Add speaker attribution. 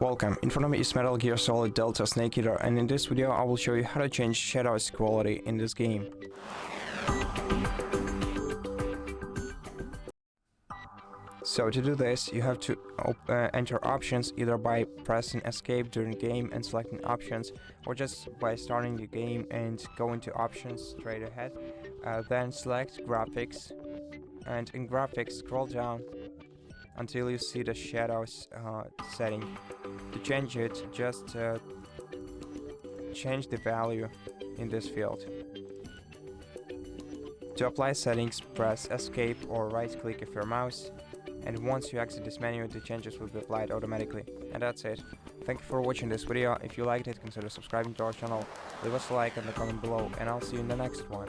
Speaker 1: Welcome, in front of me is Metal Gear Solid Delta Snake Eater, and in this video I will show you how to change shadows quality in this game. So to do this, you have to enter options either by pressing escape during game and selecting options, or just by starting the game and go into options straight ahead. Then select graphics, and in graphics scroll down until you see the shadows setting. To change it, just change the value in this field. To apply settings, press escape or right click with your mouse, and once you exit this menu, the changes will be applied automatically. And that's it. Thank you for watching this video. If you liked it, consider subscribing to our channel, leave us a like and a comment below, and I'll see you in the next one.